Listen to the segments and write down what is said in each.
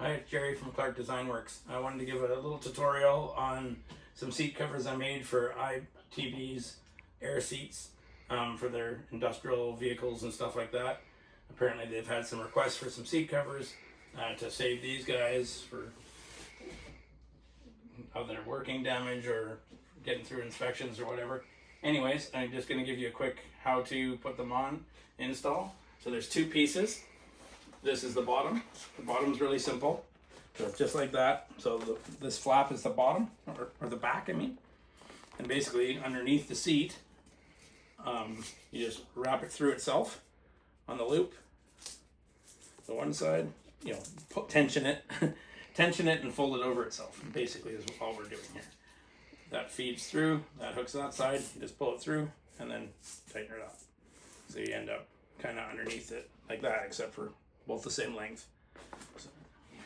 Hi, it's Jerry from Clark Design Works. I wanted to give a little tutorial on some seat covers I made for ITB's air seats for their industrial vehicles and stuff like that. Apparently they've had some requests for some seat covers to save these guys for other working damage or getting through inspections or whatever. Anyways, I'm just going to give you a quick how to put them on install. So there's two pieces. This is the bottom. The bottom's really simple. So it's just like that. So this flap is the bottom, or the back, I mean. And basically underneath the seat, you just wrap it through itself on the loop. The one side, you know, tension it, tension it and fold it over itself. Basically is all we're doing here. That feeds through, that hooks that side, you just pull it through and then tighten it up. So you end up kind of underneath it like that, except for both the same length. So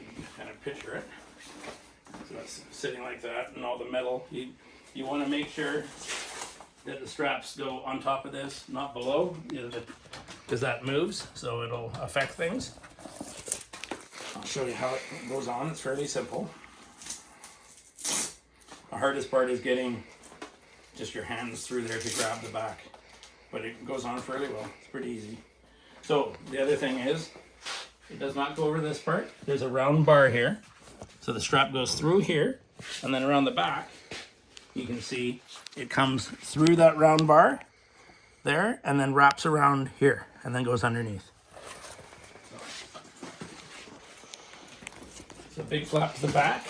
you can kind of picture it. So that's sitting like that, and all the metal. You want to make sure that the straps go on top of this, not below, because that moves, so it'll affect things. I'll show you how it goes on. It's fairly simple. The hardest part is getting just your hands through there to grab the back, but it goes on fairly well. It's pretty easy. So the other thing is, it does not go over this part. There's a round bar here. So the strap goes through here, and then around the back, you can see it comes through that round bar there, and then wraps around here, and then goes underneath. It's a big flap to the back.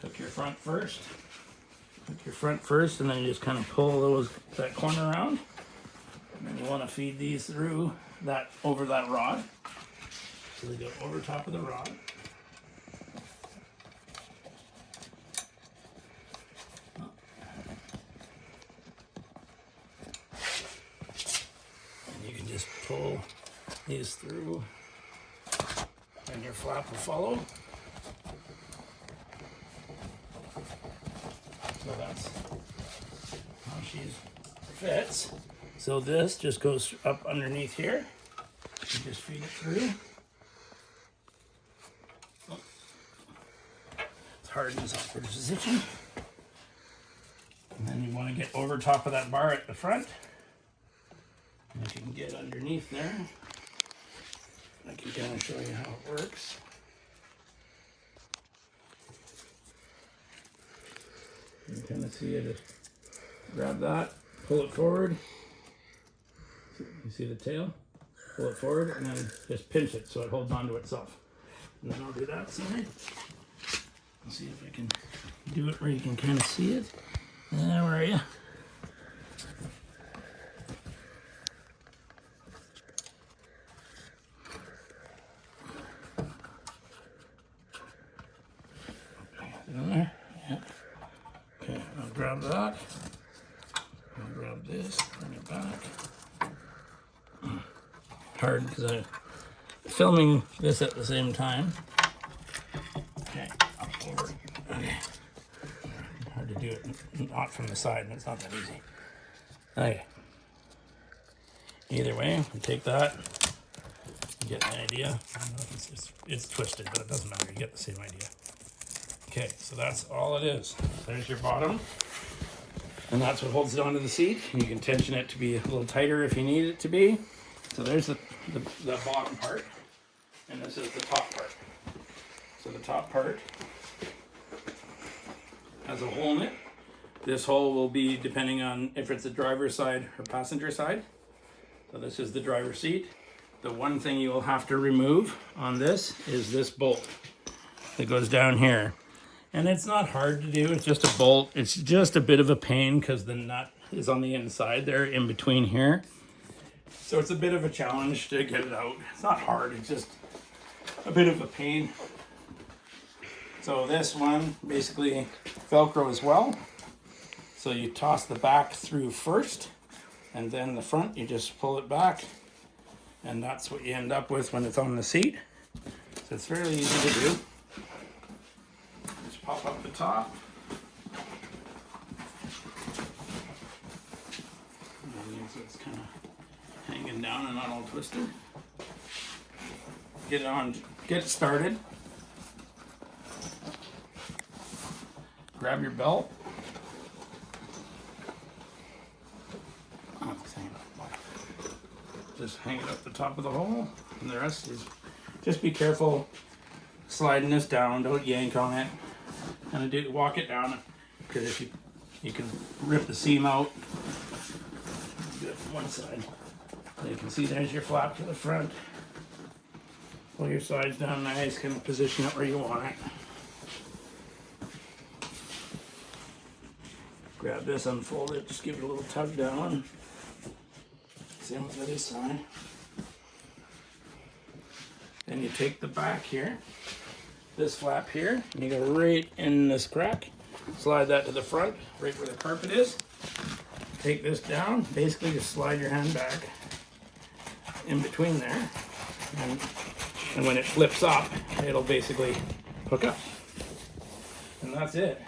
Hook your front first. Hook your front first, and then you just kind of pull that corner around. And then you want to feed these through that, over that rod. So they go over top of the rod. And you can just pull these through, and your flap will follow. So that's how she fits. So this just goes up underneath here. You just feed it through. Oh. It's hard in this awkward position. And then you want to get over top of that bar at the front. And if you can get underneath there, I can kind of show you how it works. You can kind of see it. Just grab that, pull it forward. You see the tail? Pull it forward and then just pinch it so it holds onto itself. And then I'll do that side. I'll see if I can do it where you can kind of see it. Where are you? In there? Yeah. Okay, I'll grab that. I'll grab this, bring it back. Hard because I'm filming this at the same time. Okay, up over. Okay. Hard to do it not from the side, and it's not that easy. Okay. Either way, we take that. You get the idea. I don't know if it's twisted, but it doesn't matter. You get the same idea. Okay, so that's all it is. There's your bottom. And that's what holds it onto the seat. And you can tension it to be a little tighter if you need it to be. So there's the bottom part. And this is the top part. So the top part has a hole in it. This hole will be depending on if it's the driver's side or passenger side. So this is the driver's seat. The one thing you will have to remove on this is this bolt that goes down here. And it's not hard to do, it's just a bolt. It's just a bit of a pain because the nut is on the inside there, in between here. So it's a bit of a challenge to get it out. It's not hard, it's just a bit of a pain. So this one basically Velcro as well. So you toss the back through first, and then the front, you just pull it back. And that's what you end up with when it's on the seat. So it's fairly easy to do. Pop up the top. And you so it's kind of hanging down and not all twisted. Get it on, get it started. Grab your belt. Just hang it up the top of the hole, and the rest is just be careful sliding this down. Don't yank on it. Kind of walk it down, because if you can rip the seam out. Do it from one side. So you can see there's your flap to the front. Pull your sides down nice, kind of position it where you want it. Grab this, unfold it, just give it a little tug down. Same with the other side. Then you take the back here, this flap here, and you go right in this crack. Slide that to the front, right where the carpet is. Take this down, basically just slide your hand back in between there. And when it flips up, it'll basically hook up. And that's it.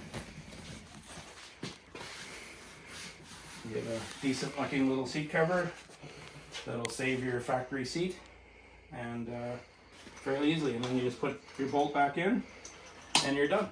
You get a decent looking little seat cover that'll save your factory seat, and fairly easily. And then you just put your bolt back in and you're done.